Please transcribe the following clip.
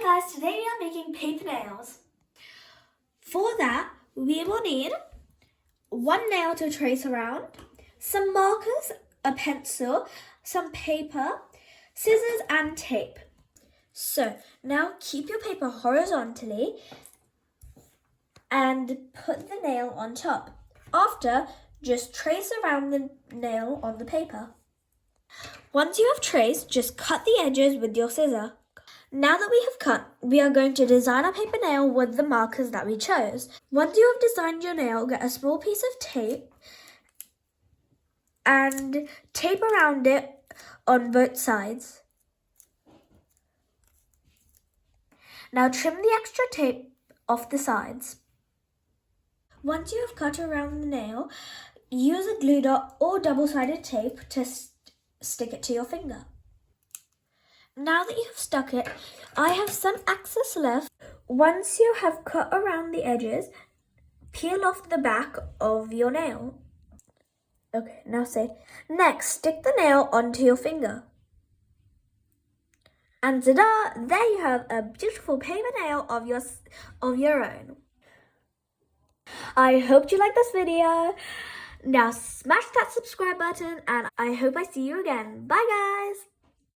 guys, today we are making paper nails. For that, we will need one nail to trace around, some markers, a pencil, some paper, scissors and tape. So now keep your paper horizontally and put the nail on top. After, just trace around the nail on the paper. Once you have traced, just cut the edges with your scissor. Now that we have cut, we are going to design our paper nail with the markers that we chose. Once you have designed your nail, get a small piece of tape and tape around it on both sides. Now trim the extra tape off the sides. Once you have cut around the nail, use a glue dot or double-sided tape to stick it to your finger. Now that you have stuck it, I have some excess left. Once you have cut around the edges, peel off the back of your nail. Okay, now say, next, stick the nail onto your finger. And ta-da! There you have a beautiful paper nail of your own. I hope you liked this video. Now smash that subscribe button and I hope I see you again. Bye guys!